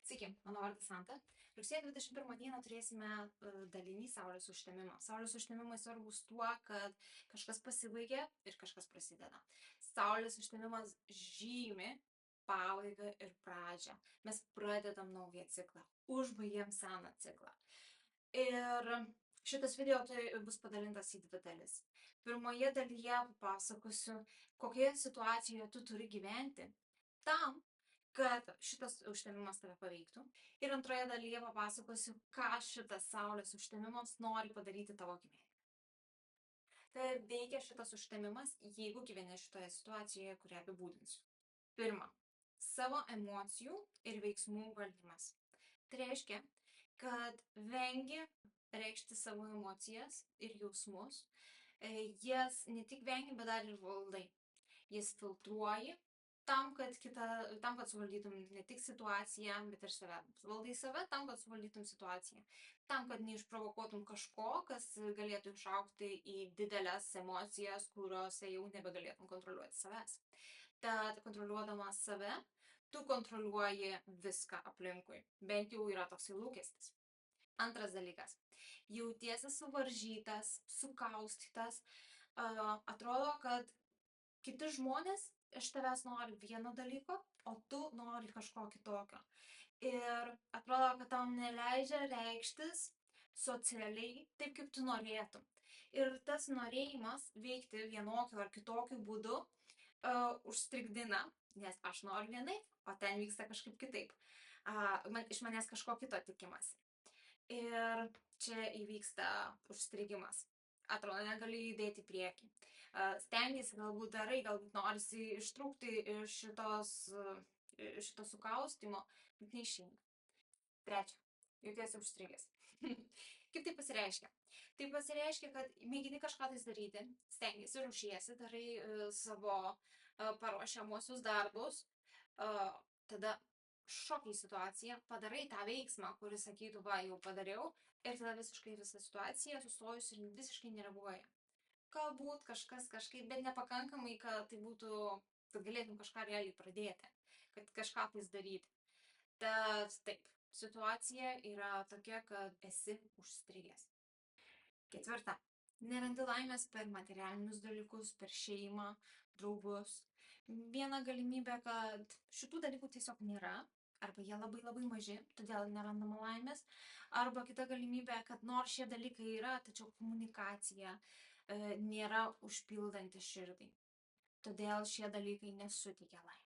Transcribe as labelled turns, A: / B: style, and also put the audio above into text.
A: Sveiki, mano vardas Santa. Rugsėjo 21 dieną turėsime dalinį saulės užtemimą. Saulės užtemimai svarbus tuo, kad kažkas pasibaigia ir kažkas prasideda. Saulės užtemimas žymi pabaigą ir pradžią. Mes pradedam naują ciklą, užbaigiam seną ciklą. Ir šitas video tai bus padalintas į dvi dalis. Pirmoje dalyje papasakosiu, kokioje situacijoje tu turi gyventi tam, kad šitas užtemimas tave paveiktų. Ir antroje dalyje papasakosiu, ką šitas saulės užtemimas nori padaryti tavo gyvenime. Tai veikia šitas užtemimas, jeigu gyveni šitoje situacijoje, kurią apibūdinsiu. Pirma, savo emocijų ir veiksmų valdymas. Tai reiškia, kad vengi reikšti savo emocijas ir jausmus. Jas ne tik vengi, bet dar ir valdai. Jas filtruoji tam, kad suvaldytum ne tik situaciją, bet ir save. Valdai save tam, kad suvaldytum situaciją. Tam, kad neišprovokuotum kažko, kas galėtų išaugti į didelės emocijas, kuriuose jau nebegalėtum kontroliuoti savęs. Tad kontroliuodamas save, tu kontroliuoji viską aplinkui. Bent jau yra toksai lūkestis. Antras dalykas. Jautiesi suvaržytas, sukaustytas. Atrodo, kad kiti žmonės iš tavęs nori vieno dalyko, o tu nori kažko kitokio. Ir atrodo, kad tau neleidžia reikštis socialiai taip, kaip tu norėtum. Ir tas norėjimas veikti vienokiu ar kitokiu būdu užstrigdina, nes aš noriu vienaip, o ten vyksta kažkaip kitaip. Iš manęs kažko kito tikimasi. Ir čia įvyksta užstrigimas. Atrodo, negali judėti į priekį. Stengiasi, galbūt darai, galbūt norisi ištrūkti iš šito sukaustimo, bet neišeina. Trečia, jautiesi užstrigęs. Kaip tai pasireiškia? Tai pasireiškia, kad mėgini kažką tais daryti, stengiasi, ruošiesi, darai savo paruošiamuosius darbus, tada šokiai situaciją, padarai tą veiksmą, kuris sakytų, va, jau padariau, ir tada visiškai visa situacija sustojus ir visiškai nereaguoja. Galbūt kažkas kažkaip, bet nepakankamai, kad tai būtų, kad galėtum kažką realiai pradėti, kad kažką tais daryti. Tad taip, situacija yra tokia, kad esi užstrigęs. Ketvirta. Nerandi laimės per materialinius dalykus, per šeimą, draugus. Viena galimybė, kad šitų dalykų tiesiog nėra, arba jie labai labai maži, todėl nerandama laimės. Arba kita galimybė, kad nors šie dalykai yra, tačiau komunikacija nėra užpildanti širdį. Todėl šie dalykai nesuteikia laimės.